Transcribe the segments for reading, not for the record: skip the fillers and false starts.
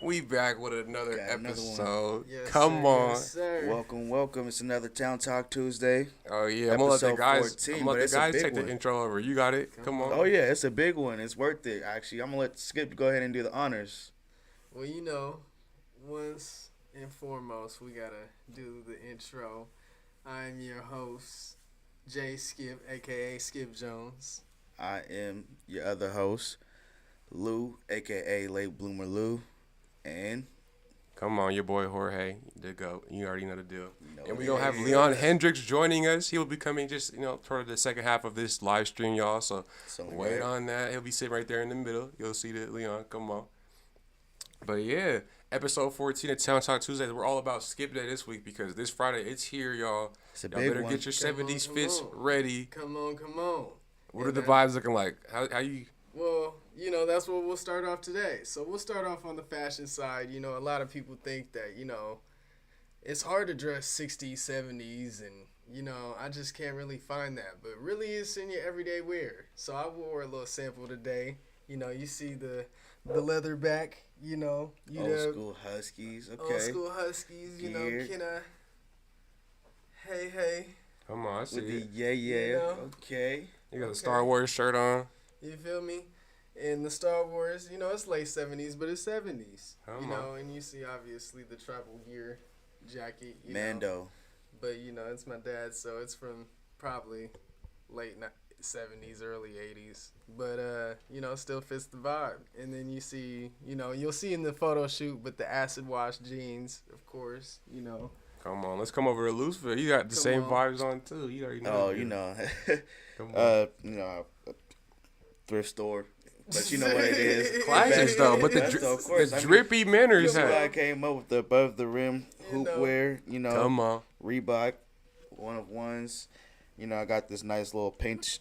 We back with another Got another episode. Yes, Come sir, on. yes, sir. Welcome. It's another Town Talk Tuesday. Oh yeah, I'm gonna let the Episode guys. 14, I'm gonna but let it's the a guys big take the one. intro over. You got it. Come on. Oh yeah, it's a big one. It's worth it. Actually, I'm gonna let Skip go ahead and do the honors. Well, once and foremost, we gotta do the intro. I'm your host, JSkip, aka Skip Jones. I am your other host, Lou, aka Late Bloomer Lou, and Come on, your boy Jorge, the GOAT. You already know the deal. And we don't gonna have Leon Hendrix joining us. He will be coming just toward the second half of this live stream, y'all. So wait on that. He'll be sitting right there in the middle. You'll see the Leon. Come on. But yeah, episode 14 of Town Talk Tuesdays. We're all about skip day this week because this Friday it's here, y'all. It's a Y'all big better one. get your Come on, 70s come fits on. ready. Come on. What are the vibes looking like? How you? Well, that's what we'll start off today. So we'll start off on the fashion side. A lot of people think that, it's hard to dress 60s, 70s, and, I just can't really find that. But really, it's in your everyday wear. So I wore a little sample today. You see the leather back, old school Huskies. Okay. Old school Huskies, Geared. hey. Come on, I see With the it. Okay. You got a Star Wars shirt on. You feel me? And the Star Wars, it's late 70s, but it's 70s. Come on. And you see, obviously, the tribal gear jacket. Mando. But, it's my dad's, so it's from probably late 70s, early 80s. But, still fits the vibe. And then you see, you'll see in the photo shoot, but the acid wash jeans, of course, Come on, let's come over to Louisville. You got the same on. vibes on too. You already know. Come on. a thrift store. But you know what it is. Classics though, but the drippy manners This is why I have. came up with the above the rim hoop wear, Come on. Reebok, one of ones. I got this nice little paint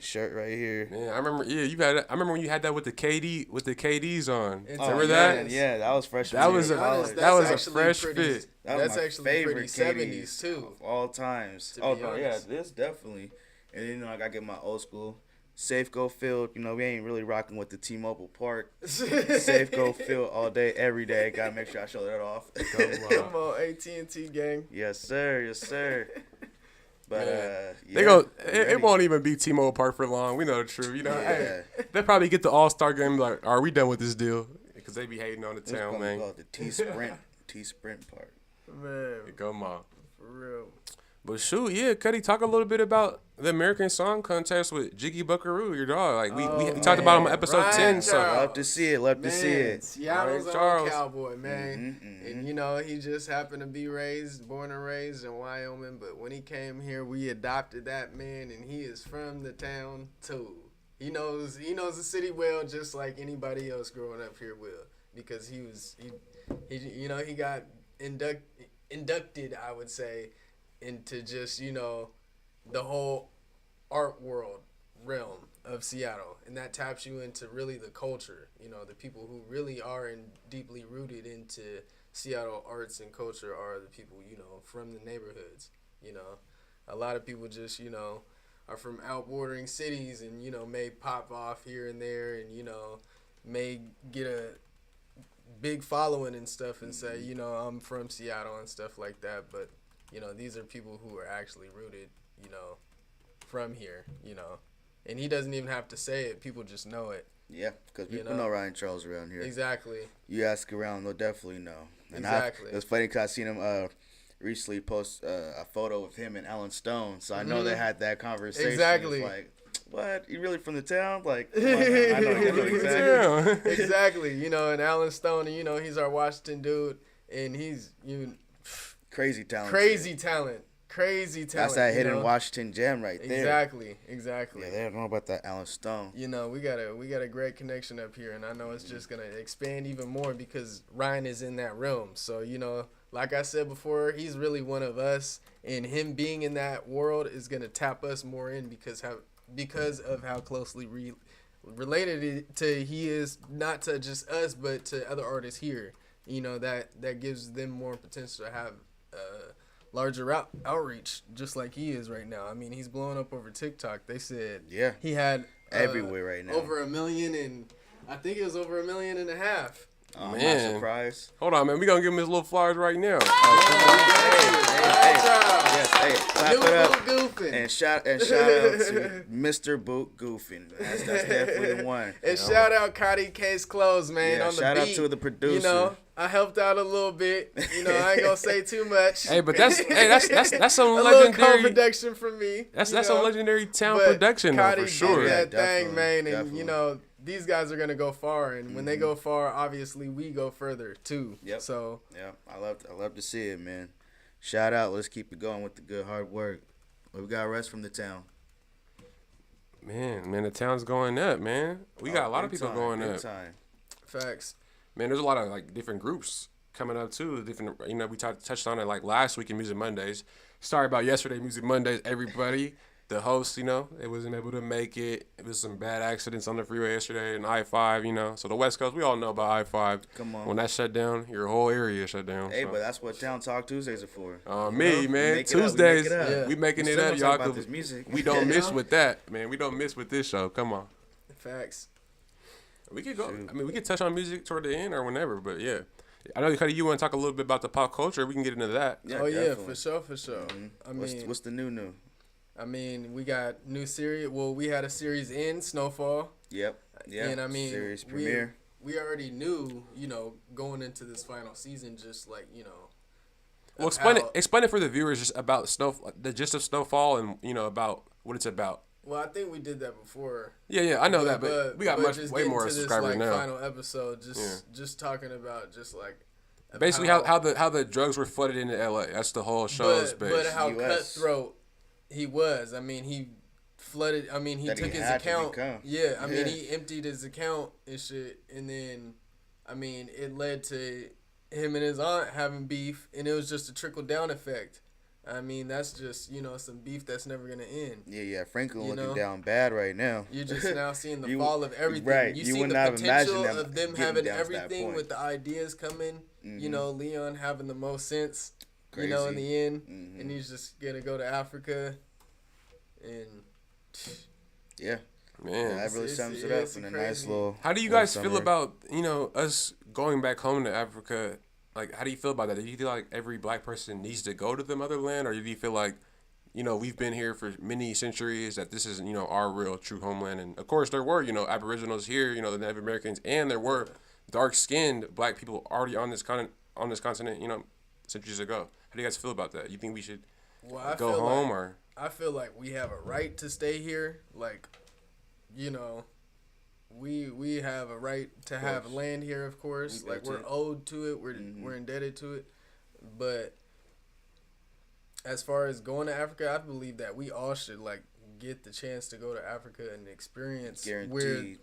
shirt right here. Yeah, I remember. Yeah, you had. I remember when you had that with the KDs on. Remember that? Yeah, that was fresh. That was a fresh fit. That's actually pretty 70s too. Of all times. To be no, yeah, honest. this definitely. And then I gotta get my old school Safeco Field. We ain't really rocking with the T-Mobile Park. Safeco Field all day, every day. Gotta make sure I show that off. Come on, AT&T gang. Yes, sir. But It won't even be T-Mobile Park for long. We know the truth. Hey, they'll probably get the All-Star game like, are we done with this deal? Because they be hating on the town, man. Called the T-Sprint Park. Man, Come on. for real. But shoot, yeah, Cuddy, talk a little bit about the American Song Contest with Jiggy Buckaroo, your dog. Like we talked about him on episode Ryan 10. So Love to see it. Seattle's Ryan own Charles. cowboy, man. And he just happened to be born and raised in Wyoming. But when he came here, we adopted that man, and he is from the town too. He knows the city well, just like anybody else growing up here will, because he got inducted, I would say, into just, the whole art world realm of Seattle. And that taps you into really the culture, the people who really are deeply rooted into Seattle arts and culture are the people, from the neighborhoods. A lot of people just, are from outbordering cities and, may pop off here and there and, may get a big following and stuff and say, I'm from Seattle and stuff like that. But these are people who are actually rooted, from here, And he doesn't even have to say it. People just know it. Yeah, because people know Ryan Charles around here. Exactly. You ask around, they'll definitely know. And Exactly. It was funny because I seen him recently post a photo of him and Alan Stone. So I know they had that conversation. Exactly. It's like, what? You really from the town? Like, come on, man. I know exactly. Exactly. And Alan Stone, and, he's our Washington dude. And he's, Crazy talent. That's that hidden Washington gem right there. Exactly. Yeah, they don't know about that Alan Stone. We got a great connection up here, and I know it's just gonna expand even more because Ryan is in that realm. So like I said before, he's really one of us, and him being in that world is gonna tap us more in because of how closely related he is, not to just us but to other artists here. That gives them more potential to have larger outreach, just like he is right now. I mean, he's blowing up over TikTok. They said he had everywhere right now, over 1 million, and I think it was over 1.5 million I'm Man. not surprised. Hold on, man. We gonna give him his little flowers right now. Hey, clap New it up. Boot Goofing. And shout out to Mr. Boot Goofing. That's definitely the one. And shout out Cotty Case Clothes, man, Yeah, on the shout beat. out to the producer. You know, I helped out a little bit. You know, I ain't gonna say too much. Hey, but that's some a little legendary co-production from me. That's you some know? legendary town But production though, Cotty for sure. did that Yeah, thing, man, and definitely. you know these guys are gonna go far, and when they go far, obviously we go further too. Yep. So Yeah, I love to see it, man. Shout out. Let's keep it going with the good hard work. We got rest from the town. Man, the town's going up, man. We got a lot of Big people time, going big up. Time. facts. Man, there's a lot of like different groups coming up too. Different, you know, we touched on it like last week in Music Mondays. Sorry about yesterday, Music Mondays, everybody. The host, you know, it wasn't able to make it. It was some bad accidents on the freeway yesterday and I-5, you know. So the West Coast, we all know about I-5. Come on. When that shut down, your whole area shut down. Hey, so. but that's what Town Talk Tuesdays are for. Me, man. make it up, we Tuesdays, make it up. Yeah. we making We it still up, gonna y'all. talk about 'Cause this music. we don't miss with that, man. We don't miss with this show. Come on. Facts. We could go. Shoot. I mean, we could touch on music toward the end or whenever, but yeah. I know, Cuddy, you want to talk a little bit about the pop culture. We can get into that. Yeah, oh yeah, definitely. for sure. Mhm. I mean, what's the new? I mean, we got new series. Well, we had a series in Snowfall. Yep. Yeah. And I mean, series premiere. We already knew, you know, going into this final season, just like, you know. Well, explain it for the viewers just about the gist of Snowfall and, you know, about what it's about. Well, I think we did that before. Yeah, I know that, but we got just way getting more to subscribers this, now. Final episode, just talking about just like Basically, how the drugs were flooded into LA. That's the whole show's base. But how US. cutthroat he was. I mean, he flooded. I mean, he That he took his had to account. become. Yeah, I mean, Yeah. he emptied his account and shit, and then, I mean, it led to him and his aunt having beef, and it was just a trickle down effect. I mean, that's just, you know, some beef that's never gonna end. Yeah. Franklin You looking know? down bad right now. You're just now seeing the You- fall of everything. right. You You see would the not have potential imagined them of them getting having down to that everything point. with the ideas coming. Mhm. You know, Leon having the most sense. Crazy. You know, in the end, Mhm. and he's just gonna go to Africa, and Yeah. Man. That really It's- sums it it's up in a crazy. nice little. How do you little guys feel summary. about, you know, us going back home to Africa? Like, how do you feel about that? Do you feel like every black person needs to go to the motherland? Or do you feel like, you know, we've been here for many centuries, that this is, you know, our real true homeland? And, of course, there were, you know, Aboriginals here, you know, the Native Americans, and there were dark-skinned black people already on this continent, you know, centuries ago. How do you guys feel about that? You think we should well, I go feel home like, or? I feel like we have a right to stay here. Like, you know, we have a right to have course. land here. Of course, We like got we're to. owed to it. We're indebted to it. But as far as going to Africa, I believe that we all should like get the chance to go to Africa and experience where Guaranteed.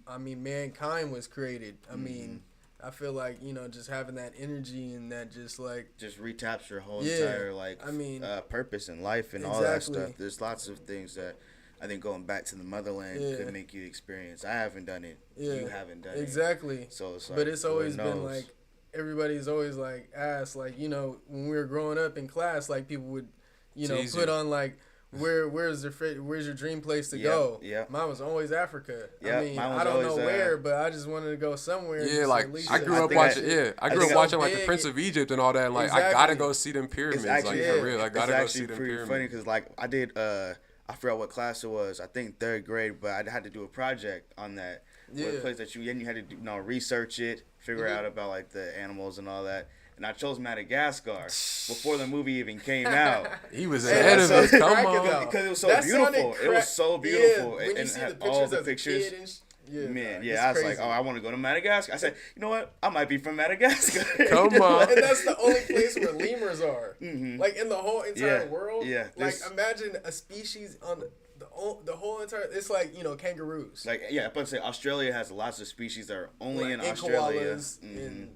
I mean mankind was created. I mean, I feel like, you know, just having that energy and that just like Just retaps your whole Yeah, entire I mean, purpose in life and all that exactly. stuff. There's lots of things that I think going back to the motherland Yeah. could make you experience. I haven't done it. Yeah, You haven't done it. exactly. So it's like, But it's always Lord been knows. like everybody's always like asked, like, you know, when we were growing up in class, like people would, you know, Tease put you. on like where's your dream place to Yep, go? yep. Mine was always Africa. Yep, I mean, mine was I don't know always, where, but I just wanted to go somewhere. Yeah, just like at least I grew I up think I- watching. I grew think up watching so like the big. Prince of Egypt and all that. And like I gotta Exactly. go see them pyramids. It's actually Like for real, I it's gotta go see actually them pretty pyramids. funny because like I did I forgot what class it was. I think third grade, but I had to do a project on that. Yeah. Where the place that you had to do, research it, figure out about like the animals and all that. And I chose Madagascar before the movie even came out. He was Hey, ahead that's of us. so Come cracking, on. though. Because it was so That beautiful. sounded It was so beautiful. Yeah, when you and see had the all pictures the as a pictures. kid and yeah, Man, dog, yeah, it's I was crazy. like, oh, I want to go to Madagascar. I said, you know what? I might be from Madagascar. Come on. And that's the only place where lemurs are. Like in the whole entire Yeah, world. yeah, Like this- imagine a species on the whole entire. It's like, you know, kangaroos. Like, yeah, I'm about to say Australia has lots of species that are only Like, in and Australia. koalas and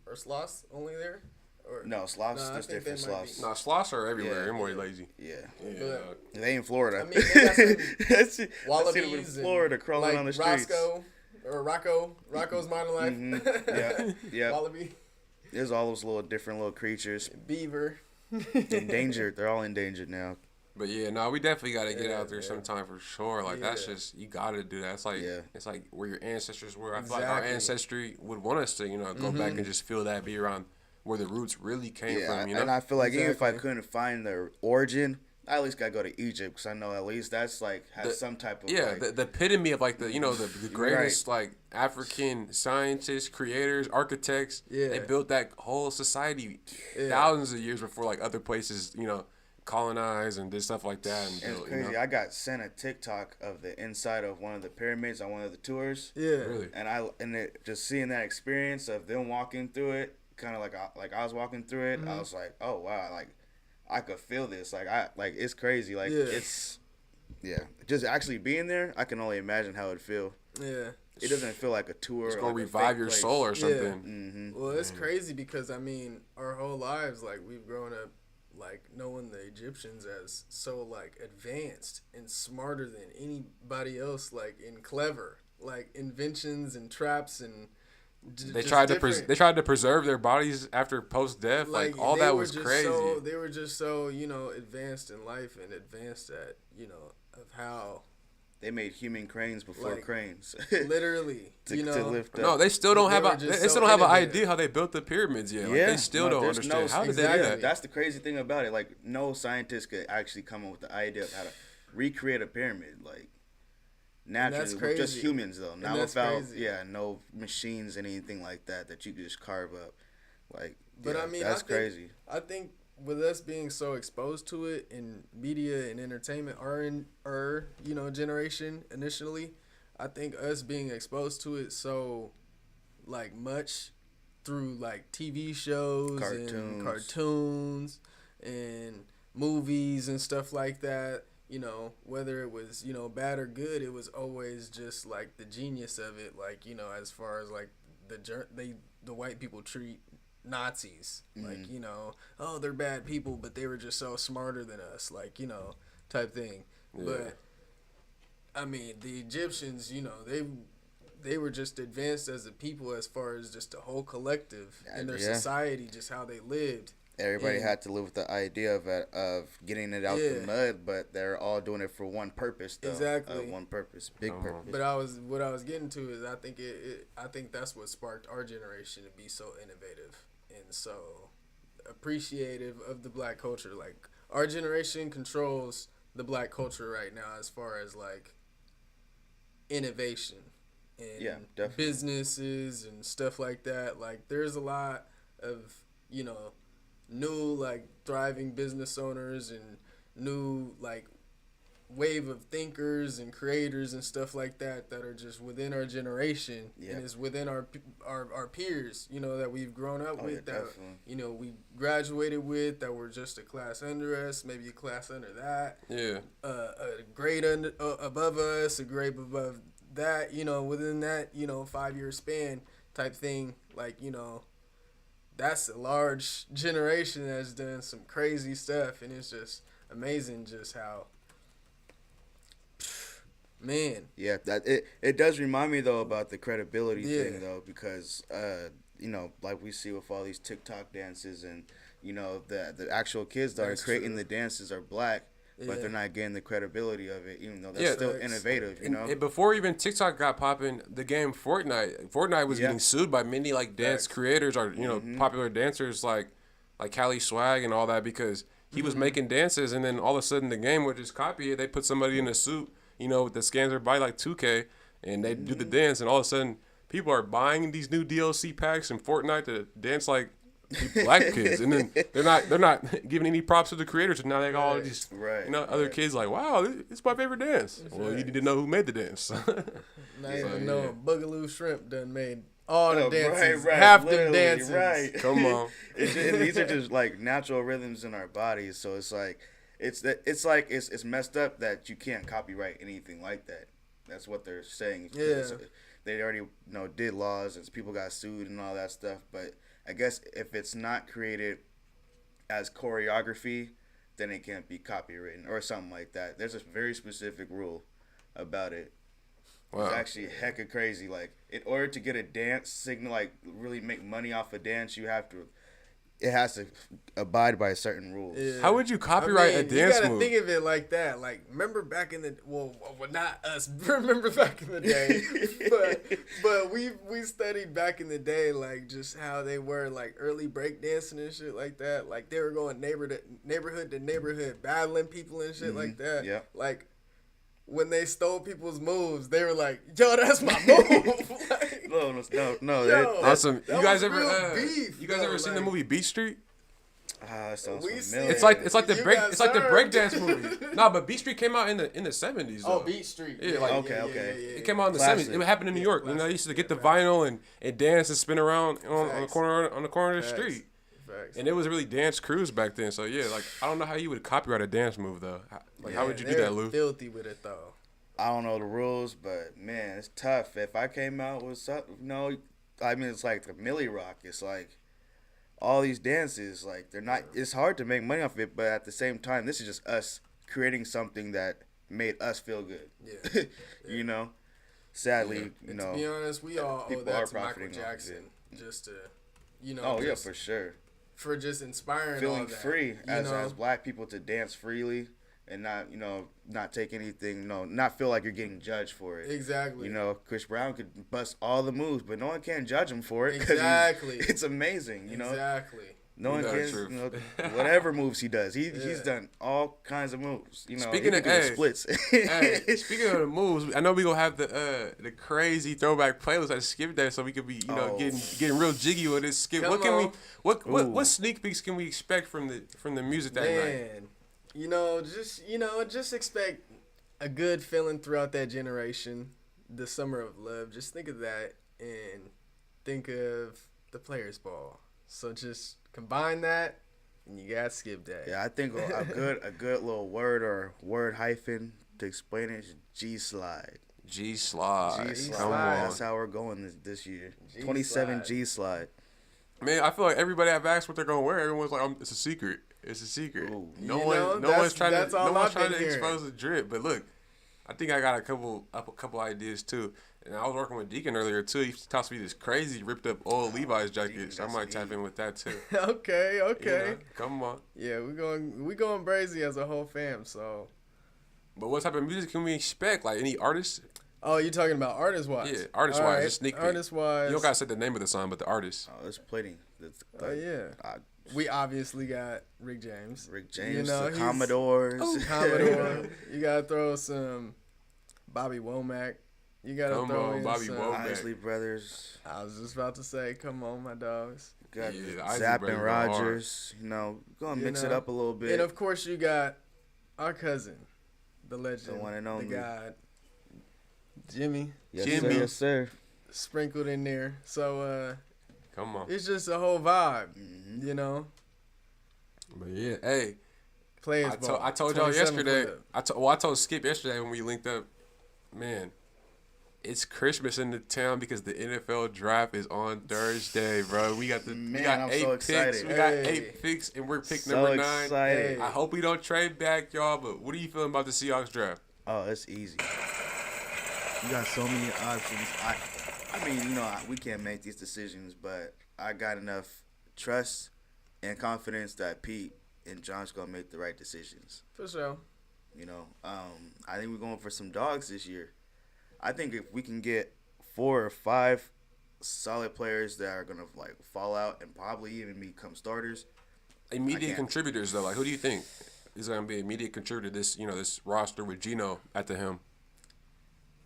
are sloths only there? Or No, sloths, Nah, I there's think they different might be. sloths. Nah, sloths are everywhere. Yeah. They're more lazy. Yeah. Yeah. But- They in Florida. I mean, they got some I see them in wallabies Florida and, crawling like on the streets. Rocco's Modern Life. Yeah, yeah. Wallaby, There's all those little different little creatures beaver. endangered. They're all endangered now. But yeah, no, we definitely got to get out there sometime for sure. Like that's just you got to do that. It's like where your ancestors were. I feel like our ancestry would want us to, go back and just feel that, be around where the roots really came from. And I feel like even if I couldn't find the origin, I at least gotta go to Egypt because I know at least that's like has some type of the epitome of like the greatest like African scientists, creators, architects. They built that whole society thousands of years before like other places colonized and did stuff like that. And it's crazy. I got sent a TikTok of the inside of one of the pyramids on one of the tours. Yeah, really. And just seeing that experience of them walking through it, kind of like I was walking through it. I was like, oh wow, like I could feel this. Like it's crazy. Like it's just actually being there. I can only imagine how it'd feel. Yeah. It doesn't feel like a tour. It's gonna revive your soul or something. Yeah. Mm-hmm. Well, it's crazy because I mean, our whole lives, like we've grown up, like knowing the Egyptians as so like advanced and smarter than anybody else, like in clever, like inventions and traps and. They tried to preserve their bodies after post death. Like all that was crazy. They were just so advanced in life and advanced at of how. They made human cranes before cranes. Literally, to lift up. No, they still don't have an idea how they built the pyramids yet. Like, they still don't understand how did they do that. That's the crazy thing about it. Like no scientist could actually come up with the idea of how to recreate a pyramid. Like naturally, with just humans though. Not without no machines and anything like that you could just carve up. Like, but I mean, that's crazy. I think. With us being so exposed to it in media and entertainment, our generation initially, I think us being exposed to it so like much through like TV shows and cartoons and movies and stuff like that, whether it was bad or good, it was always just like the genius of it, like as far as like the white people treat Nazis, like oh, they're bad people, but they were just so smarter than us, like type thing. Yeah. But I mean, the Egyptians, they were just advanced as a people as far as just a whole collective in their society, just how they lived. Everybody had to live with the idea of getting it out the mud, but they're all doing it for one purpose, though. Exactly. One purpose, big purpose. But what I was getting to is I think that's what sparked our generation to be so innovative and so appreciative of the black culture. Like our generation controls the black culture right now as far as like innovation and businesses and stuff like that. Like there's a lot of new like thriving business owners and new like wave of thinkers and creators and stuff like that are just within our generation and is within our peers, that we've grown up with, that we graduated with, that were just a class under us, maybe a class under that, a grade above us, a grade above that, within that 5-year span type thing, like that's a large generation that's done some crazy stuff, and it's just amazing just how. Man. Yeah, it does remind me though about the credibility thing though, because like we see with all these TikTok dances and the actual kids that are creating the dances are black, but they're not getting the credibility of it, even though they're still innovative, And before even TikTok got popping, the game Fortnite was getting sued by many like dance creators or popular dancers like Cali Swag and all that, because he was making dances, and then all of a sudden the game would just copy it. They put somebody in a suit, that scans their body like 2K, and they do the dance, and all of a sudden people are buying these new DLC packs in Fortnite to dance like black kids, and then they're not giving any props to the creators, and now they got all these other kids like, wow, it's my favorite dance. Well, you need to know who made the dance. Now you know Boogaloo Shrimp done made all the dances, half them dances. Right. Come on. These are just like natural rhythms in our bodies, so it's like it's messed up that you can't copyright anything like that. That's what they're saying. Yeah. They already did laws and people got sued and all that stuff. But I guess if it's not created as choreography, then it can't be copywritten or something like that. There's a very specific rule about it. Wow. It's actually hecka crazy. Like in order to get a dance signal, like really make money off a dance, you have to it has to abide by certain rules. Yeah. How would you copyright a dance You gotta move? think of it like that. Like, remember back in the well, not us. Remember back in the day, but we studied back in the day, like just how they were like early breakdancing and shit like that. Like they were going neighborhood to neighborhood, battling people and shit like that. Yeah. Like when they stole people's moves, they were like, "Yo, that's my move." Like, no. Yo, Awesome. that You guys was ever real beef, you guys though, ever seen the like- movie Beat Street? Sounds We familiar. It's like the You break got it's like the served. breakdance movie. Nah, but Beat Street came out in the 70s though. Oh, Beat Street. Yeah, like- Okay. It came out in the Classic. 70s. It happened in New York. You know, I used to get the vinyl and dance and spin around on the Facts. corner of the Facts. street. Facts. And it was really dance crews back then. So yeah, like I don't know how you would copyright a dance move though. How would you do that, Lou? Filthy with it though. I don't know the rules, but man, it's tough. If I came out with something, I mean, it's like the Millie Rock. It's like all these dances, like they're not. It's hard to make money off it, but at the same time, this is just us creating something that made us feel good. Yeah. You know, sadly, And to be honest, we all owe people that are to Michael profiting off of Jackson, just to, oh yeah, just for sure. for just inspiring all Feeling that, free you as know? black people to dance freely and not take anything, not feel like you're getting judged for it. Exactly. Chris Brown could bust all the moves, but no one can judge him for it. 'Cause Exactly. it's amazing, Exactly. No one That's can, true. whatever moves he does. He's done all kinds of moves. Speaking he of- can do the splits. Hey, speaking of the moves, I know we gonna have the crazy throwback playlist at Skip Day, so we could be getting real jiggy with this Skip. Come What can on. what sneak peeks can we expect from the music that night? Man, just expect a good feeling throughout that generation, the summer of love. Just think of that and think of the Players Ball. So just combine that, and you got Skip Day. Yeah, I think a good little word or word hyphen to explain it is G-Slide. G-Slide. G-Slide. Come on. That's how we're going this year. 27 G-Slide. Man, I feel like everybody I've asked what they're gonna wear, everyone's like, it's a secret. It's a secret. Ooh. No that's one's trying all to I've been expose the drip. But look, I think I got a couple ideas too. And I was working with Deacon earlier too. He tossed me this crazy ripped up old Levi's jacket. So I might tap in with that too. Okay. You know? Come on. Yeah, we going crazy as a whole fam. So. But what type of music can we expect? Like any artists? Oh, you talking about artist wise? Yeah, artist wise. Just sneak peek. Artist wise. You don't gotta say the name of the song, but the artist. Oh, there's plenty. Oh yeah. We obviously got Rick James. Rick James, the the Commodores. Commodore. You gotta throw some Bobby Womack. You gotta Come throw on, in Bobby some. Womack. Isley Brothers. I was just about to say, come on, my dogs. Got Yeah, the Isley Zapp Brothers and go hard. Rogers. Gonna mix it know? up a little bit. And of course, you got our cousin, the legend, The one and only. the God, Jimmy, yes, Jimmy. Sir, yes, sir. sprinkled in there. So Come on. it's just a whole vibe, Mm-hmm. you know. But yeah, hey. Players ball. I told y'all 27 yesterday. clip. I told Skip yesterday when we linked up. Man, it's Christmas in the town because the NFL draft is on Thursday, bro. We got I'm 8 so picks. excited. We got Hey. 8 picks, and we're pick So number 9. excited. Hey. I hope we don't trade back, y'all. But what are you feeling about the Seahawks draft? Oh, it's easy. You got so many options. I mean, we can't make these decisions, but I got enough trust and confidence that Pete and John's gonna make the right decisions. For sure. I think we're going for some dogs this year. I think if we can get 4 or 5 solid players that are gonna fall out and probably even become starters. Immediate contributors though, like who do you think is gonna be an immediate contributor to this roster with Geno at the helm?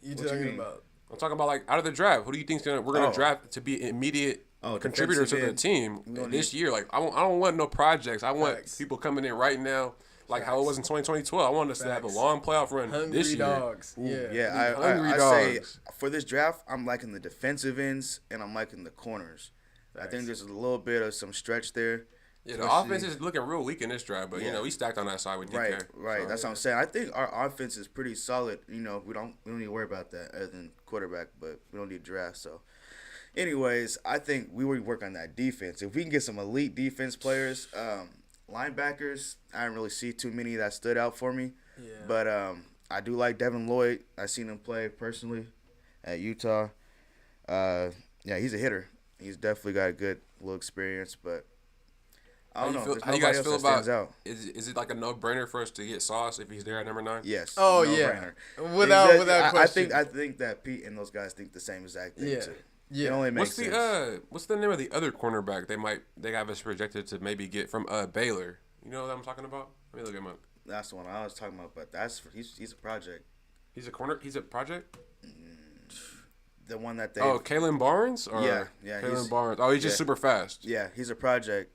You What you talking mean? about? I'm talking about like out of the draft. Who do you think we're gonna draft to be immediate contributor to the defensive team end. this year? Like I don't want no projects. I want Facts. people coming in right now, like how it was in 2012. I want us to have a Facts. long playoff run Hungry this year. dogs. Yeah. Yeah, Hungry I say dogs. for this draft, I'm liking the defensive ends and I'm liking the corners. I think there's a little bit of some stretch there. Yeah, the Especially- offense is looking real weak in this draft, but we stacked on that side with DK. Right. So, That's what I'm saying. I think our offense is pretty solid. We don't need to worry about that other than quarterback, but we don't need draft. So, anyways, I think we would work on that defense. If we can get some elite defense players, linebackers, I didn't really see too many that stood out for me. Yeah. But I do like Devin Lloyd. I seen him play personally at Utah. Yeah, he's a hitter. He's definitely got a good little experience, but I don't know. How you guys feel about? Is it like a no-brainer for us to get Sauce if he's there at number 9? Yes. Oh no-brainer. Yeah. Without question. I think that Pete and those guys think the same exact thing too. Yeah. It only makes sense. What's the name of the other cornerback they have us projected to maybe get from Baylor? You know what I'm talking about? Let me look him up. That's the one I was talking about, but he's a project. He's a project. The one that they. Oh, Kalen Barnes. Yeah. Kalen Barnes. Oh, he's just super fast. Yeah, he's a project.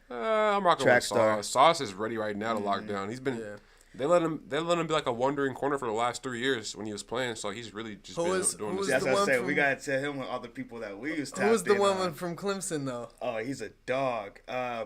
I'm rocking Track with star. Sauce. Sauce is ready right now to lock down. He's been. Yeah. They let him be like a wandering corner for the last 3 years when he was playing. So he's really just doing this. That's what I said. We gotta tell him all the people that we used to. Who's the one from Clemson though? Oh, he's a dog.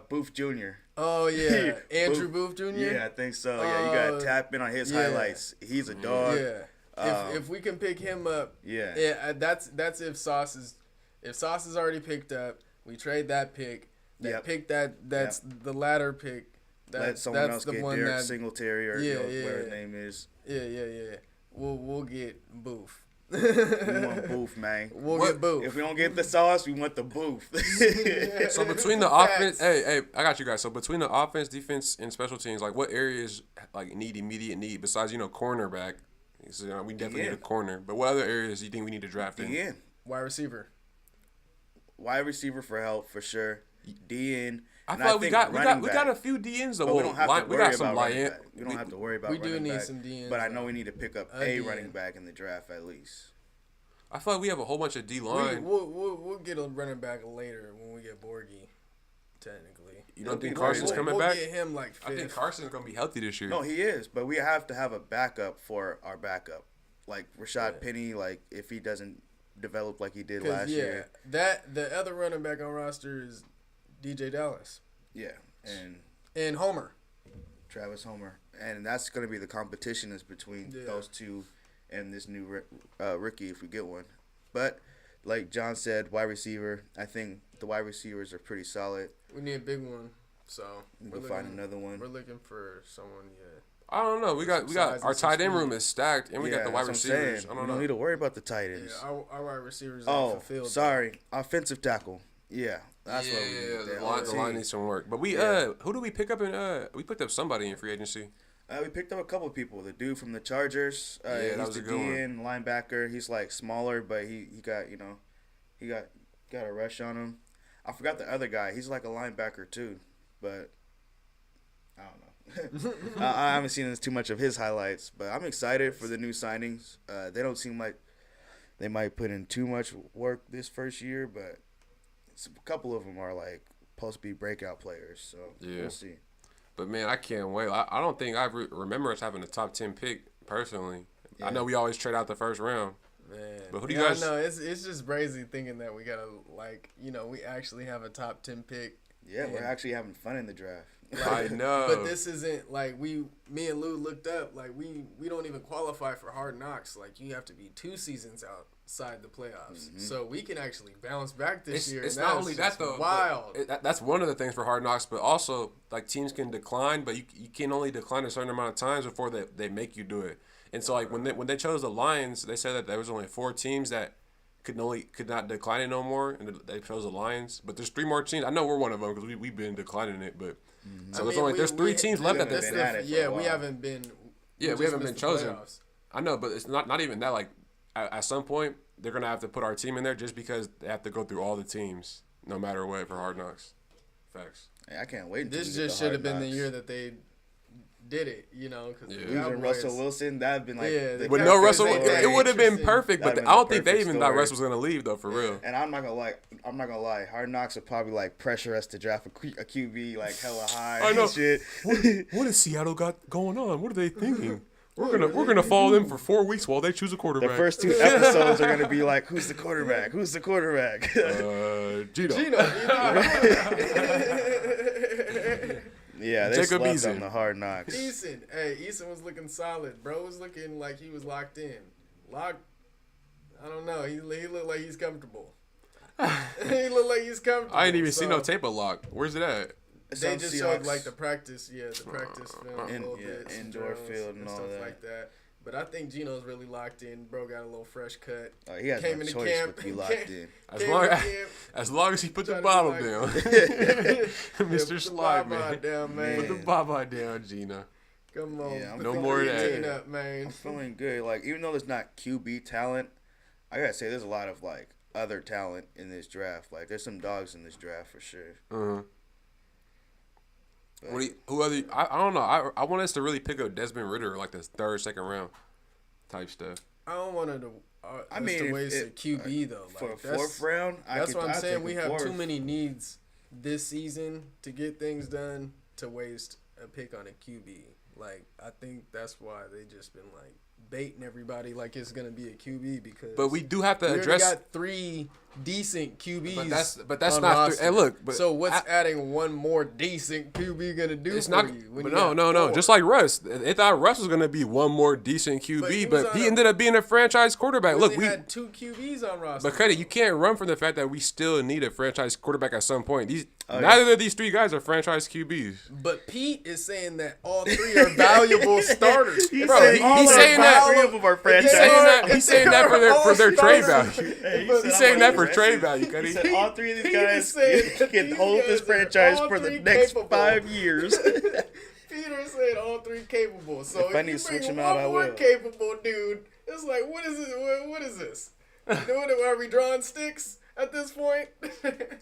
Booth Jr. Oh yeah, Andrew Booth Jr. Yeah, I think so. Yeah, you gotta tap in on his highlights. He's a dog. Yeah. If we can pick him up. Yeah. That's if Sauce is already picked up. We trade that pick. That pick that's the latter pick. Let someone else get Derek Singletary or whatever his name is. Yeah. We'll get Booth. We want Booth, man. We'll get Booth. If we don't get the Sauce, we want the Booth. So between the offense, hey, I got you guys. So between the offense, defense, and special teams, like what areas like need immediate need besides cornerback? So, we definitely need a corner. But what other areas do you think we need to draft in? Wide receiver. Wide receiver for help for sure. DN. I feel like we got a few DNs though. But we don't have to worry about running back. We don't have to worry about. We do need some DNs. But I know we need to pick up a running back in the draft at least. I feel like we have a whole bunch of D line. We'll get a running back later when we get Borgie. Technically, you don't think Carson's coming back? We'll get him like fifth. I think Carson's gonna be healthy this year. No, he is, but we have to have a backup for our backup, like Rashad Penny. Like if he doesn't develop like he did last year. The other running back on roster is DJ Dallas. Yeah, and Homer. Travis Homer, and that's gonna be the competition is between those two and this new rookie if we get one. But like John said, wide receiver. I think the wide receivers are pretty solid. We need a big one, so we'll find another one. We're looking for someone. Yeah. I don't know. We got our tight end room is stacked, and we got the wide receivers. I don't need to worry about the tight ends. Yeah, our wide receivers are fulfilled. Sorry, offensive tackle. Yeah, that's what we need. The line needs some work. But we who do we pick up in we picked up somebody in free agency. We picked up a couple of people. The dude from the Chargers. That was a good DN linebacker. He's like smaller, but he got he got a rush on him. I forgot the other guy. He's like a linebacker too, but I don't know. I haven't seen too much of his highlights, but I'm excited for the new signings. They don't seem like they might put in too much work this first year, but a couple of them are like supposed to be breakout players. So we'll see. But man, I can't wait. I don't think I remember us having a top 10 pick personally. Yeah. I know we always trade out the first round. Man, but who do you guys? I know it's just crazy thinking that we gotta we actually have a top 10 pick. Yeah, we're actually having fun in the draft. I know. But this isn't like me and Lou looked up, like we don't even qualify for Hard Knocks. Like you have to be 2 seasons outside the playoffs. Mm-hmm. So we can actually bounce back this year. It's not only that though. Wild. That's one of the things for Hard Knocks, but also like teams can decline, but you can only decline a certain amount of times before they make you do it. And so like when they chose the Lions, they said that there was only 4 teams that could not decline it no more, and they chose the Lions. But there's 3 more teams. I know we're one of them because we've been declining it, but so there's 3 teams left at this. We haven't been. Yeah, we haven't been chosen. I know, but it's not even that. Like at some point they're gonna have to put our team in there just because they have to go through all the teams, no matter what, for Hard Knocks. Facts. Hey, I can't wait. This just should have been the year that they did it, because losing Russell Wilson, that'd been like with no Russell, it would have been perfect. But I don't think they even thought Russ was gonna leave though, for real. And I'm not gonna lie, Hard Knocks would probably like pressure us to draft a QB like hella high. I know. And shit. What has Seattle got going on? What are they thinking? We're gonna follow them for 4 weeks while they choose a quarterback. The first 2 episodes are gonna be like, who's the quarterback? Who's the quarterback? Gino. Yeah, they Jacob slept Eason on the Hard Knocks. Eason was looking solid. Bro was looking like he was locked in. I don't know. He looked like he's comfortable. He looked like he's comfortable. I ain't even seen no tape of Lock. Where's it at? They just showed like the practice, film a little bit, indoor field and all stuff that. like that. But I think Gino's really locked in. Bro got a little fresh cut. He has no choice but to be locked in. As long as he put the bottle down. Mr. Slide, man. Put the baba down, Gino. Come on. Yeah, no more of that. Up, man. I'm feeling good. Like, even though there's not QB talent, I gotta say there's a lot of, like, other talent in this draft. Like, there's some dogs in this draft for sure. Uh-huh. Who other? I don't know. I want us to really pick up Desmond Ridder like the third, second round type stuff. I don't want to. To waste a QB though. For a fourth round, that's what I'm saying. We have too many needs this season to get things done to waste a pick on a QB. Like, I think that's why they just been like baiting everybody like it's gonna be a QB because. But we do have to address. We got 3 decent QBs. But that's not. Hey, look. So what's adding one more decent QB gonna do? It's for not. you But no. Just like Russ, they thought Russ was gonna be one more decent QB, but he ended up being a franchise quarterback. Look, we had 2 QBs on roster. But Cuddy, you can't run from the fact that we still need a franchise quarterback at some point. Neither of these 3 guys are franchise QBs. But Pete is saying that all 3 are valuable starters. He's saying that. He's saying that for their trade value. He's saying that for trade value, Cuddy. He said all 3 of these guys can hold this franchise for the next 5 years. Peter said all 3 capable. So if you bring one more capable dude, it's like, what is it? What is this? Are we drawing sticks at this point?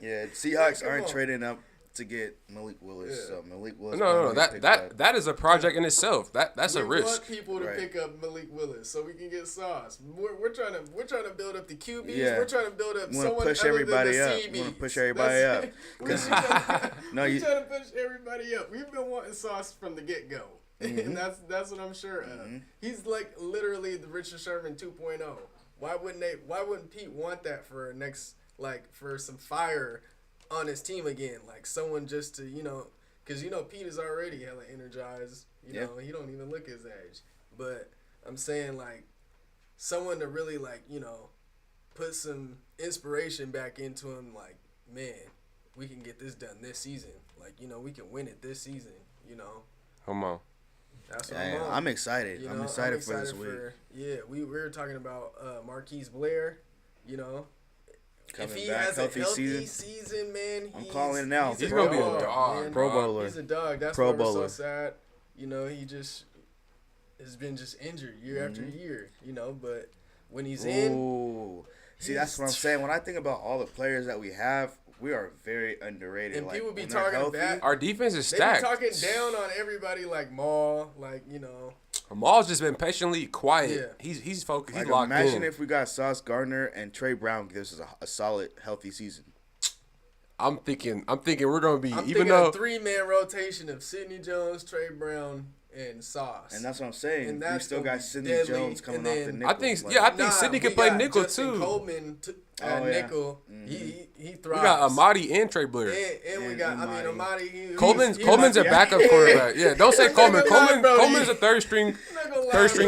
Yeah, Seahawks aren't trading up to get Malik Willis. Yeah. So Malik Willis. No. That is a project in itself. That's a risk. We want people to pick up Malik Willis so we can get Sauce. We're trying to build up the QBs. Yeah. We're trying to build up someone push other everybody than the up. CBs. We want to push everybody up. We're trying to push everybody up. We've been wanting Sauce from the get go, and that's what I'm sure of. He's like literally the Richard Sherman 2.0. Why wouldn't Pete want that for for some fire on his team again, like someone just to, because Pete is already hella energized. He don't even look his age. But I'm saying like someone to really put some inspiration back into him. Like, man, we can get this done this season. Like, we can win it this season. Come on. That's what I'm on. I'm excited. I'm excited for this week. We were talking about Marquise Blair. Coming if he back, has a healthy season, man, I'm calling it now. He's going to be a dog. Man. Pro Bowler. He's a dog. That's why we're so sad. He just has been just injured year after year, but when he's in. See, that's what I'm saying. When I think about all the players that we have, we are very underrated. And people be talking bad. Our defense is stacked. They be talking down on everybody like Maul, Maul's just been patiently quiet. Yeah. He's focused. He's locked in. Imagine if we got Sauce Gardner and Trey Brown gives us a solid, healthy season. I'm thinking we're gonna be a 3-man rotation of Sidney Jones, Trey Brown, and Sauce. And that's what I'm saying. And we still got Sidney Jones coming off the nickel. I think Sidney can play nickel Justin too. Coleman nickel. He thrives. We got Amadi and Trey Blair. And we got Amadi. Coleman's a backup quarterback. Yeah, don't say Coleman. Coleman's a third string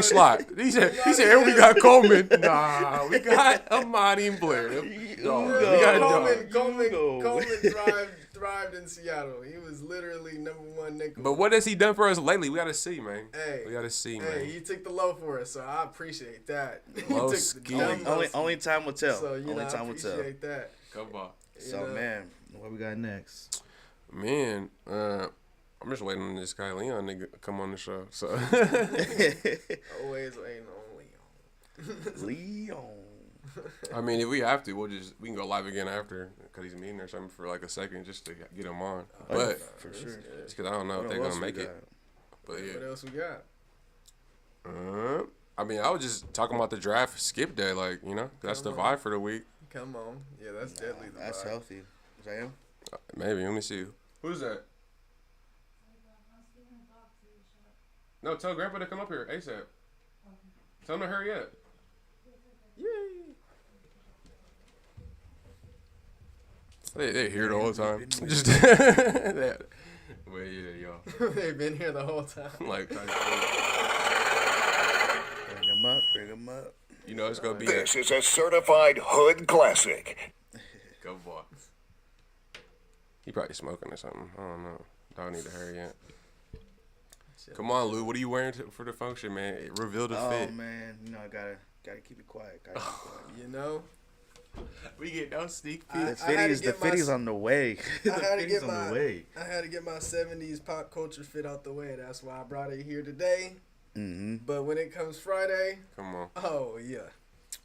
slot. He said, and we got Coleman. Nah, we got Amadi and Blair. Coleman thrived in Seattle. He was literally #1 nickel. But what has he done for us lately? We got to see, man. We got to see, man. He took the low for us, so I appreciate that. Low only time will tell. So, only time will tell. I appreciate that. Come on. So, man, what we got next? Man, I'm just waiting on this guy Leon to come on the show. So always waiting on Leon. I mean, if we have to, we can go live again after because he's meeting or something for like a second just to get him on. But for sure, just because I don't know if they're gonna make it. But yeah, what else we got? I mean, I was just talking about the draft skip day, like that's the vibe for the week. Come on, yeah, that's deadly. That's healthy. Is that him? Maybe. Let me see. Who's that? No, tell Grandpa to come up here ASAP. Tell him to hurry up. Yay! They're here the whole time. Just well, yeah, y'all. They've been here the whole time. Like, bring them up. It's gonna be. This is a certified hood classic. Go boy. He probably smoking or something. I don't know. Dog need to hurry up. Come on, Lou. What are you wearing for the function, man? Reveal the fit. Oh man, I gotta keep it quiet. You know. We get no sneak peek. The fitty's on the way. I had to get my 70s pop culture fit out the way. That's why I brought it here today. Mm-hmm. But when it comes Friday, come on. Oh yeah.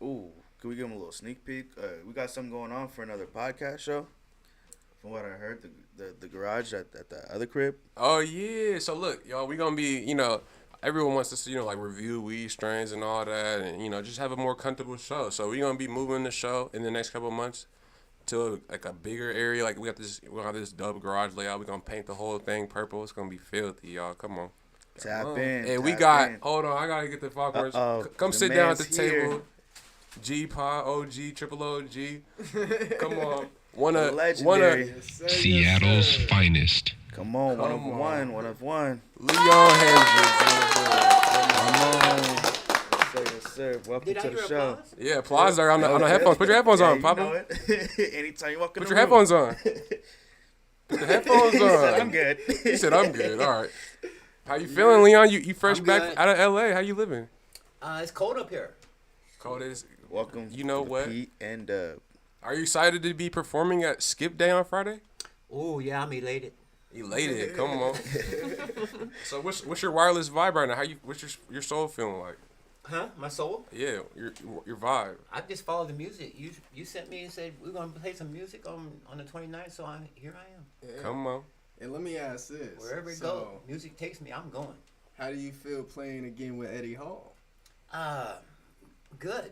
Ooh, can we give them a little sneak peek? We got something going on for another podcast show. From what I heard, the garage at the other crib. Oh yeah. So look, y'all, we gonna be, everyone wants to see, like review weed strains and all that, and just have a more comfortable show. So we gonna be moving the show in the next couple of months to a bigger area. Like we gonna have this dub garage layout. We gonna paint the whole thing purple. It's gonna be filthy, y'all. Come on. Tap in. Hey, we got. Hold on, I gotta get the Foghorns. Come sit down at the table. G-Pod, OG, Triple OG. Come on. One of Seattle's finest. Come on, one of one. Leon Hendrix. Come on. Yes, sir. Welcome to the show. Applause? Yeah, applause are on the headphones. Put your headphones on, Papa. Anytime you walk in Put the your room. headphones on. Put the headphones on. I'm good. He said I'm good. All right. How you feeling, Leon? You fresh back out of LA? How you living? It's cold up here. Cold is. Welcome. You know to what? Pete and Dub. Are you excited to be performing at Skip Day on Friday? Oh yeah, I'm elated. Elated. Come on. So what's your wireless vibe right now? What's your soul feeling like? Huh? My soul? Yeah, your vibe. I just follow the music. You sent me and said we're gonna play some music on the 29th, so here I am. Yeah. Come on. And let me ask this. Wherever it goes, music takes me, I'm going. How do you feel playing again with Eddie Hall? Good.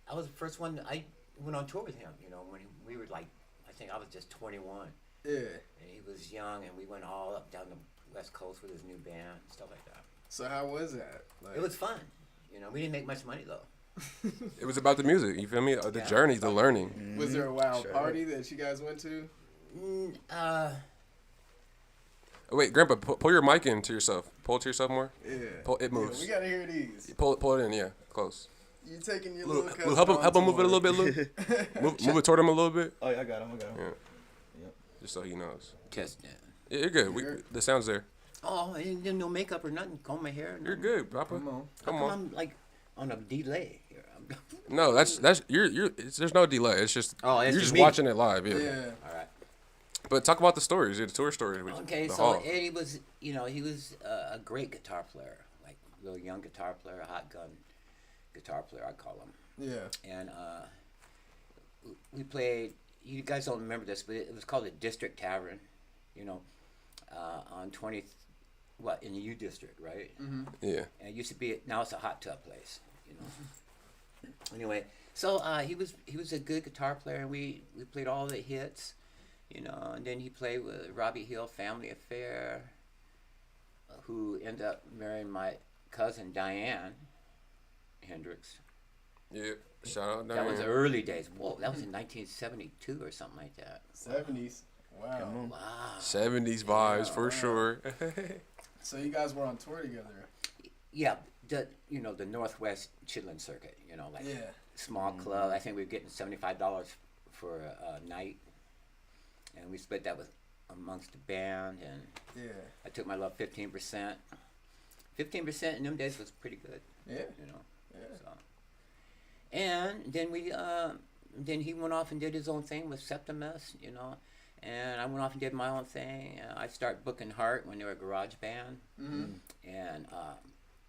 I was the first one. I went on tour with him. When we were like, I think I was just 21. Yeah. And he was young, and we went all up down the West Coast with his new band and stuff like that. So how was that? It was fun. We didn't make much money though. It was about the music. You feel me? The journey, the learning. Mm-hmm. Was there a wild party that you guys went to? Wait, Grandpa, pull your mic in to yourself. Pull it to yourself more. Yeah. It moves. Yeah, we gotta hear these. Pull it in. Yeah, close. You taking your Lou, little help him move it a little bit, Lou. move it toward him a little bit. Oh, yeah, I got him. Yeah. Yep. Just so he knows. Just Yeah, you're good. The sound's there. Oh, and then no makeup or nothing. Comb my hair. You're good, Papa. Come on. I'm like on a delay here. No, that's there's no delay. It's just you're just me. watching it live. Yeah. Yeah. All right. But talk about the stories. The tour stories. Okay, the so hall. Eddie was, he was a great guitar player, like a little young guitar player, a hot gun guitar player, I call him. Yeah. And we played. You guys don't remember this, but it was called the District Tavern, on 20th, in the U District, right? Mm-hmm. Yeah. And it used to be. Now it's a hot tub place, Anyway, so he was a good guitar player, and we played all the hits. And then he played with Robbie Hill, Family Affair, who ended up marrying my cousin Diane Hendrix. Yeah, shout out Diane. That was the early days. Whoa, that was in 1972 or something like that. 70s. Wow. Wow. 70s vibes for sure. So you guys were on tour together. Yeah, the Northwest Chitlin circuit. Small club. I think we were getting $75 for a night. And we split that with amongst the band, and I took my love 15%. 15% in them days was pretty good. Yeah. So. And then then he went off and did his own thing with Septimus, and I went off and did my own thing. I started booking Heart when they were a garage band, and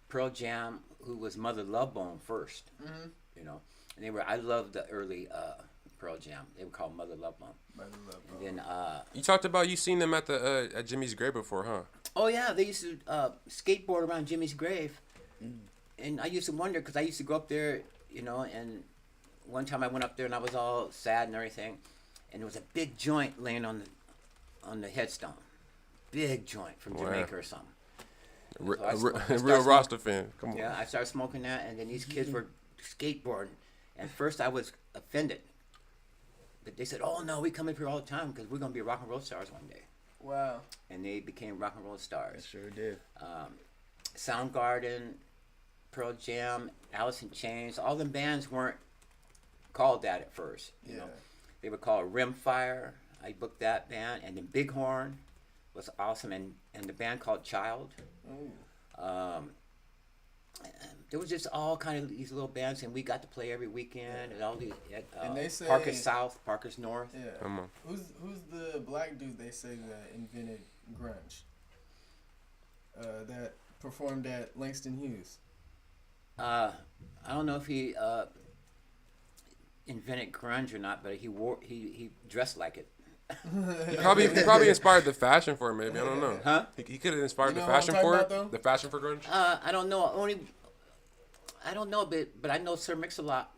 Pearl Jam, who was Mother Love Bone first, and I loved the early Pearl Jam. They were called Mother Love Bone. And then You talked about you seen them at the at Jimmy's grave before, huh? oh yeah, they used to skateboard around Jimmy's grave, and I used to wonder because I used to go up there, and one time I went up there and I was all sad and everything, and there was a big joint laying on the headstone, big joint from Jamaica or something. Real Rasta fan. Come on. Yeah, I started smoking that, and then these kids were skateboarding. And first I was offended. But they said, oh, no, we come up here all the time because we're going to be rock and roll stars one day. Wow. And they became rock and roll stars. Sure did. Soundgarden, Pearl Jam, Alice in Chains, all them bands weren't called that at first. You know? They were called Rimfire. I booked that band. And then Bighorn was awesome, and the band called Child. There was just all kind of these little bands, and we got to play every weekend and all these at And they say Parker's South, Parker's North. Yeah. Come on. Who's the black dude they say that invented grunge? That performed at Langston Hughes. I don't know if he invented grunge or not, but he dressed like it. He probably inspired the fashion for it. Maybe I don't know. Huh? He could have inspired You know the what I'm fashion talking for about, it. though? The fashion for grunge. I don't know. I don't know, but I know Sir Mix-a-Lot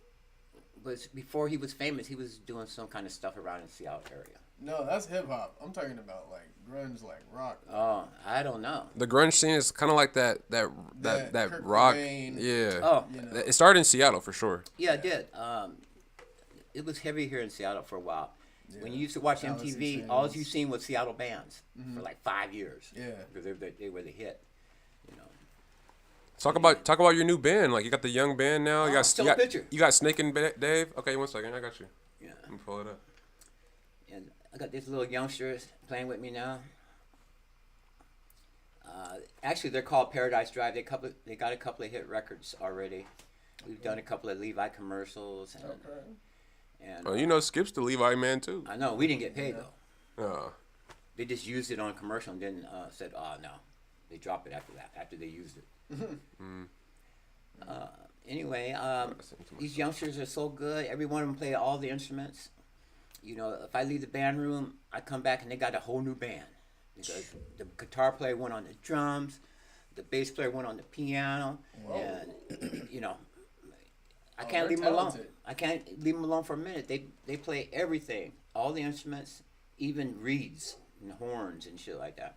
was before he was famous. He was doing some kind of stuff around in Seattle area. No, that's hip hop. I'm talking about like grunge, like rock. Oh, I don't know. The grunge scene is kind of like that Kurt rock. Cobain, Yeah. Oh, You know. It started in Seattle for sure. yeah, it did. It was heavy here in Seattle for a while. When you used to watch Alice in MTV, Chains. all you seen was Seattle bands for like 5 years. Yeah. because they were the hit. You know. Talk about your new band. Like you got the young band now. You got show you a got, picture. you got Snake and Dave. Okay, 1 second. I got you. Yeah. I'm gonna pull it up. And I got these little youngsters playing with me now. Actually, they're called Paradise Drive. They got a couple of hit records already. We've done a couple of Levi commercials. And Oh, you know, Skip's the Levi man too. I know we didn't get paid though. Oh. They just used it on commercial and then said, "Oh no," they dropped it after that. After they used it. Anyway, these youngsters are so good. Every one of them play all the instruments. You know, if I leave the band room, I come back and they got a whole new band. Because the guitar player went on the drums, the bass player went on the piano, and you know, I can't they're leave them alone. talented. I can't leave them alone for a minute. They play everything, all the instruments, even reeds and horns and shit like that.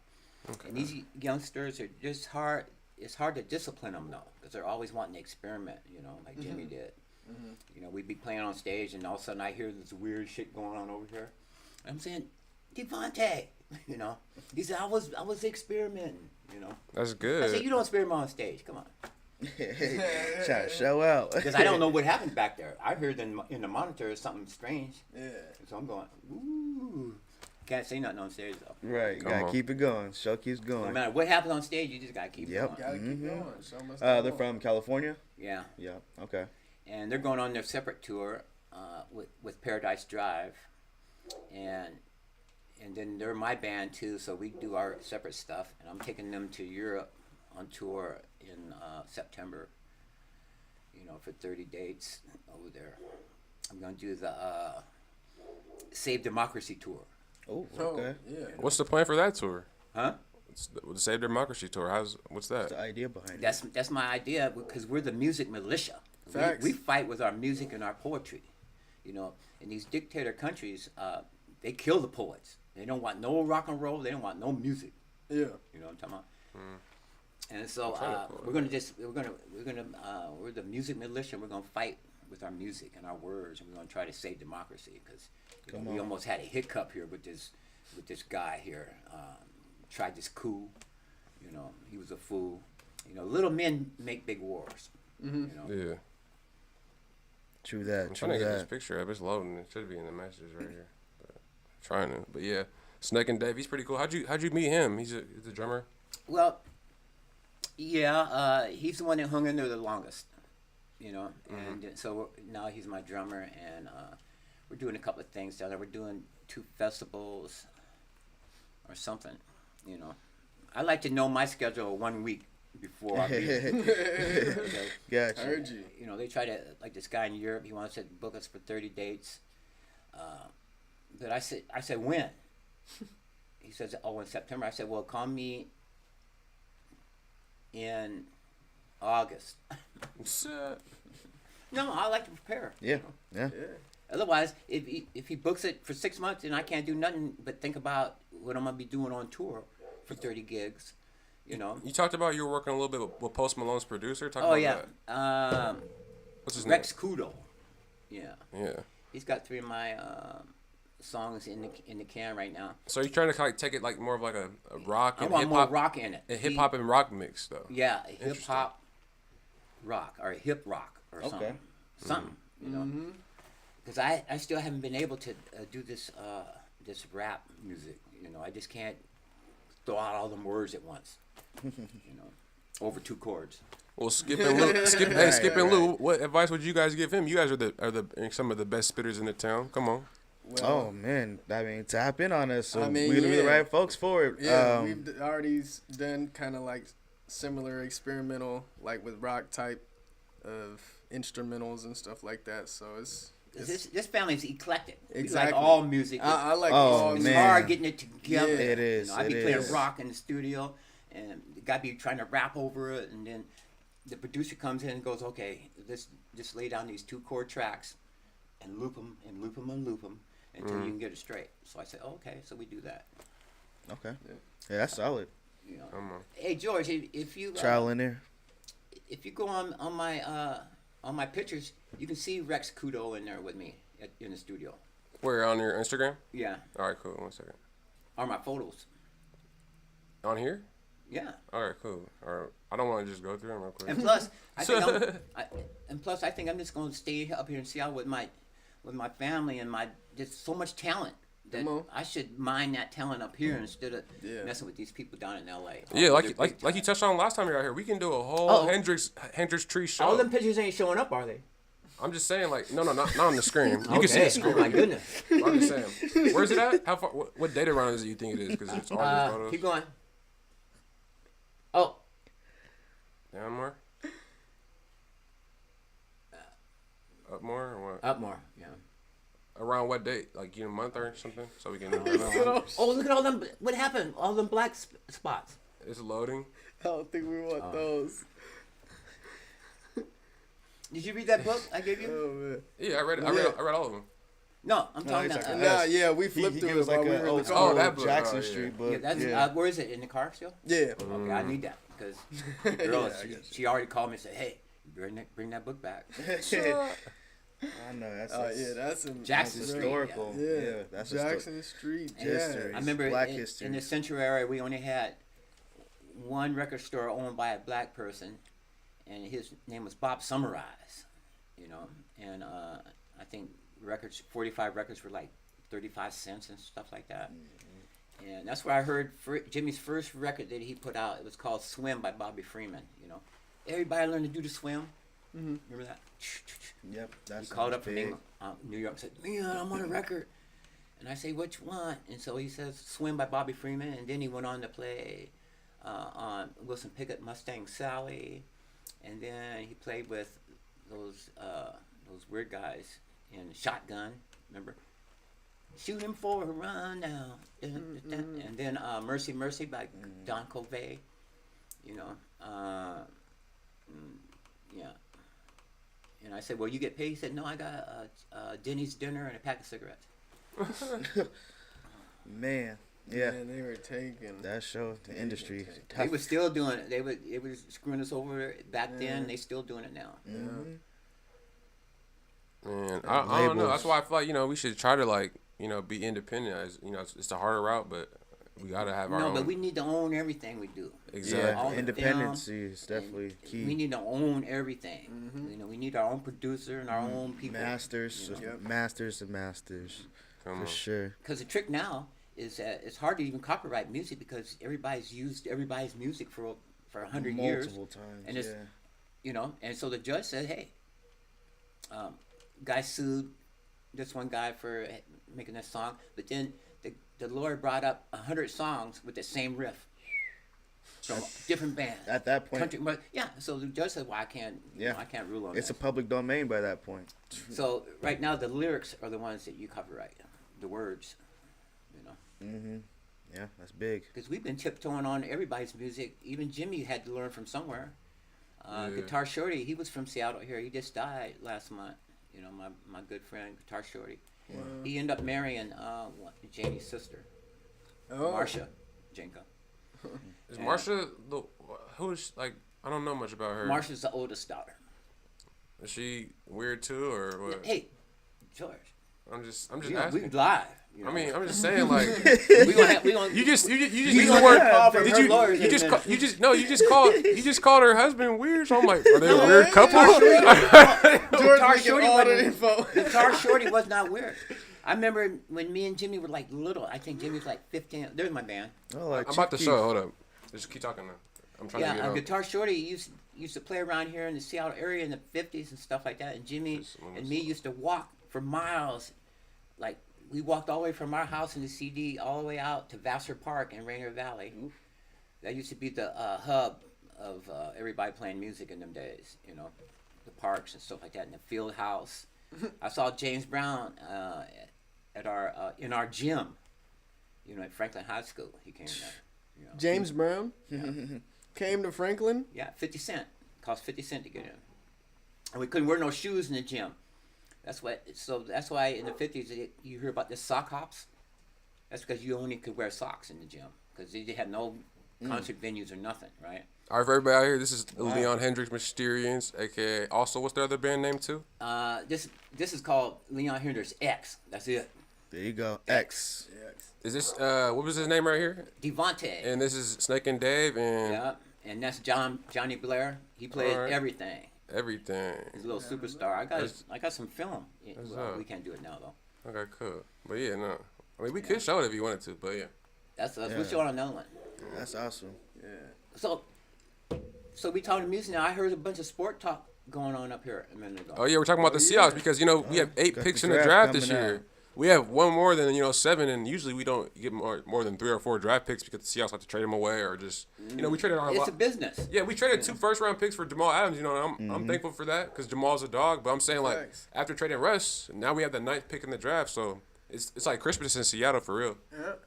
Okay. And these youngsters are just hard. It's hard to discipline them though, because they're always wanting to experiment. You know, like Jimmy did. You know, we'd be playing on stage, and all of a sudden I hear this weird shit going on over here. I'm saying, Devontae, you know, he said I was experimenting. You know, That's I good. said you don't experiment on stage. Come on. Trying to show out. Because I don't know what happened back there. I heard in the monitor something strange. Yeah. So I'm going, ooh. Can't say nothing on stage though. Right, Come gotta on. keep it going. Show keeps No going. matter what happens on stage, you just gotta keep Yep. going. Gotta keep going. Show must go They're on. from California. Yeah. Yeah. Okay. And they're going on their separate tour with Paradise Drive, and then they're my band too. So we do our separate stuff, and I'm taking them to Europe on tour in September. You know, for 30 dates over there. I'm gonna do the Save Democracy tour. Oh, Oh, okay. yeah. What's the plan for that tour? Huh? It's the Save Democracy tour. What's that? What's the idea behind it? That's my idea, because we're the music militia. Facts. We fight with our music and our poetry. You know, in these dictator countries, they kill the poets. They don't want no rock and roll. They don't want no music. Yeah. You know what I'm talking about? And so we're the music militia. We're gonna fight with our music and our words, and we're gonna try to save democracy, because we almost had a hiccup here with this guy here. Tried this coup. You know, he was a fool. You know, little men make big wars. You know. Yeah. True that. I'm True trying to get this that. picture up. It's loading. It should be in the messages right here. But trying to. But yeah, Snake and Dave. He's pretty cool. How'd you meet him? He's a drummer. Well, yeah, he's the one that hung in there the longest, you know, and so now he's my drummer, and we're doing a couple of things down there. We're doing 2 festivals or something, you know. I like to know my schedule 1 week before I leave. Okay? Gotcha. Heard you. You know, they try to, like this guy in Europe, he wants to book us for 30 dates. But I said, when? He says, oh, in September. I said, well, call me in August. No, I like to prepare. Yeah. Yeah. Otherwise, if he books it for 6 months, then I can't do nothing but think about what I'm gonna be doing on tour for 30 gigs. You know. You talked about you were working a little bit with Post Malone's producer. Talk Oh about yeah. that. What's his Rex Kudo. Yeah. name? Yeah. He's got 3 of my songs in the can right now. So you're trying to kind of take it like more of like a rock I and want hip more hop, rock in it. a hip hop and rock mix though. Yeah, hip hop, rock, or hip rock, or something. Okay. Something, you know. Because I still haven't been able to do this this rap music. You know, I just can't throw out all them words at once. Over 2 chords. Well, Skip and Lou, what advice would you guys give him? You guys are some of the best spitters in the town. Come on. Well, oh man, I mean, tap in on us. So we're gonna be the right folks for it. Yeah, we've already done kind of like similar experimental, like with rock type of instrumentals and stuff like that. So this family's eclectic. Exactly. We like all music. I like all It's music. hard getting it together. Yeah, it is. I'd be playing rock in the studio, and the guy be trying to rap over it, and then the producer comes in and goes, "Okay, let's just lay down these 2 chord tracks, and loop them and loop them and loop them until you can get it straight." So I said, "Okay," so we do that. Okay. Yeah, that's solid. Hey George, if you trial in there. If you go on my pictures, you can see Rex Kudo in there with me in the studio. Where, on your Instagram? Yeah. All right, cool. 1 second. Are my photos? On here? Yeah. All right, cool. All right. I don't want to just go through them real quick. And plus, I think I'm just going to stay up here in Seattle with my family and there's so much talent that I should mine that talent up here instead of messing with these people down in LA. Yeah, like you touched on last time you were out here. We can do a whole Hendrix tree show. All them pictures ain't showing up, are they? I'm just saying, like, no, not on the screen. You can see Okay. the screen. Oh my goodness. I'm just saying. Where's it at? How far? What data run is it you think it is? Because it's all these photos. Keep going. Oh. Down more? Up more or what? Up more, yeah. Around what date? Like, month or something? So we can know. Oh, look at all them. What happened? All them black spots. It's loading. I don't think we want those. Did you read that book I gave you? Oh man. Yeah, I read it. I read all of them. No, I'm talking about. We flipped through it like while we were in the car. that book. Jackson Street book. Yeah, that's where is it, in the car still? Yeah. Okay, I need that because the girl, she already called me and said, "Hey, bring that book back." I know that's Jackson Street. Historical. Yeah, that's Jackson Street. history. I remember Black history. in the Central area, we only had one record store owned by a black person, and his name was Bob Summarize. And I think 45 records were like 35 cents and stuff like that. Mm-hmm. And that's where I heard Jimmy's first record that he put out. It was called Swim by Bobby Freeman. Everybody learned to do the swim. Mm-hmm. Remember that? Yep. He called up from New York and said, "Leon, I'm on a record." And I say, "What you want?" And so he says, "Swim" by Bobby Freeman. And then he went on to play on Wilson Pickett, Mustang Sally. And then he played with those weird guys in Shotgun. Remember? "Shoot him for a run now." And then Mercy Mercy by Don Covey. Yeah. And I said, "Well, you get paid?" He said, "No, I got Denny's dinner and a pack of cigarettes." Man, yeah. Man, they were taking that show. The industry. They were still doing it. They were screwing us over back then. They still doing it now. Mm-hmm. Man, I don't know. That's why I feel like we should try to be independent. As it's the harder route, but we gotta have our own. No, but we need to own everything we do. Exactly. Yeah, independence is definitely key. We need to own everything. Mm-hmm. We need our own producer and our own people. Masters and masters. For sure. Because the trick now is that it's hard to even copyright music because everybody's used everybody's music for 100 years. Multiple times. And it's, and so the judge said, "Hey, guy sued this one guy for making this song, but then the lawyer brought up 100 songs with the same riff from different bands at that point. Country, but so the judge said, "Well, I can't rule on it's that." a public domain by that point. So right now the lyrics are the ones that you copyright, the words, Mm-hmm. Yeah, that's big. Because we've been tiptoeing on everybody's music. Even Jimmy had to learn from somewhere. Guitar Shorty, he was from Seattle here. He just died last month. My good friend Guitar Shorty. Wow. He ended up marrying Janie's sister, Marsha Jenko. Is Marsha who's like? I don't know much about her. Marsha's the oldest daughter. Is she weird too, or what? Hey, George. I'm just asking. We live. I mean, I'm just saying, like, we gonna you just use the word. You just called her husband weird. So I'm like, are they a weird couple? Guitar Shorty was not weird. I remember when me and Jimmy were like little. I think Jimmy was like 15. There's my band. Oh, like I'm about to Chief show. Keef. Hold up. Just keep talking now. I'm trying to Yeah, get on. Guitar Shorty used to play around here in the Seattle area in the 50s and stuff like that. And Jimmy and me used to walk for miles. Like, we walked all the way from our house in the CD all the way out to Vassar Park in Rainier Valley. That used to be the hub of everybody playing music in them days, you know, the parks and stuff like that, and the field house. I saw James Brown at our in our gym, you know, at Franklin High School. He came there. You know. James Brown came to Franklin. Yeah, 50 cent. Cost 50 cent to get in. And we couldn't wear no shoes in the gym. That's why in the 50s you hear about the sock hops. That's because you only could wear socks in the gym because they had no concert venues or nothing, right? All right, for everybody out here, this is Leon Hendrix Mysterians, aka. Also, what's the other band name too? This is called Leon Hendrix X. That's it. There you go. X. Is this what was his name right here? Devontae. And this is Snake and Dave and Yeah, and that's Johnny Blair. He played everything. everything. He's a little superstar. I got some film. Well, we can't do it now though. Okay, cool. But yeah, no. I mean, we could show it if you wanted to, but yeah. That's we'll show on another one. That's awesome. So we talking music now. I heard a bunch of sport talk going on up here a minute ago. Oh yeah, we're talking about the Seahawks because you know we have 8 got picks the in the draft draft this coming year. out. We have one more than 7, and usually we don't get more than 3 or 4 draft picks because the Seahawks like to trade them away or just we traded our. It's a business. Yeah, we traded 2 first-round picks for Jamal Adams. You know, I'm thankful for that because Jamal's a dog. But I'm saying like Thanks. after trading Russ, now we have the 9th pick in the draft. So it's like Christmas in Seattle for real.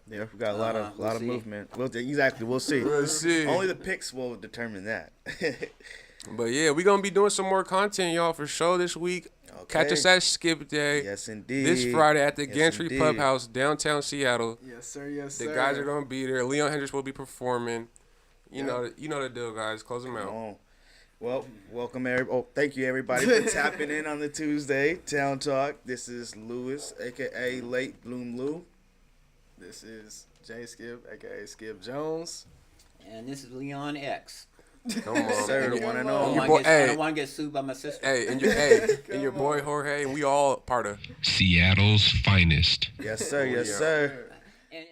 Yeah, we got a lot of see. movement. We'll see. We'll see. Only the picks will determine that. But yeah, we gonna be doing some more content, y'all, for sure this week. Catch us at Skip Day. Yes, indeed. This Friday at the Yes, Gantry indeed. Pub House, downtown Seattle. Yes, sir. Yes, The sir. guys are gonna be there. Leon Hendrix will be performing. You know the deal, guys. Close them out. Oh. Well, welcome thank you everybody for tapping in on the Tuesday Town Talk. This is Lewis, aka Late Bloom Lou. This is JSkip, aka Skip Jones. And this is Leon X. Come on, Sir, and the your- one and I only. your boy- don't want to get sued by my sister. Hey, and your boy Jorge, and we all part of. Seattle's finest. Yes, sir. Yes, yeah. sir. And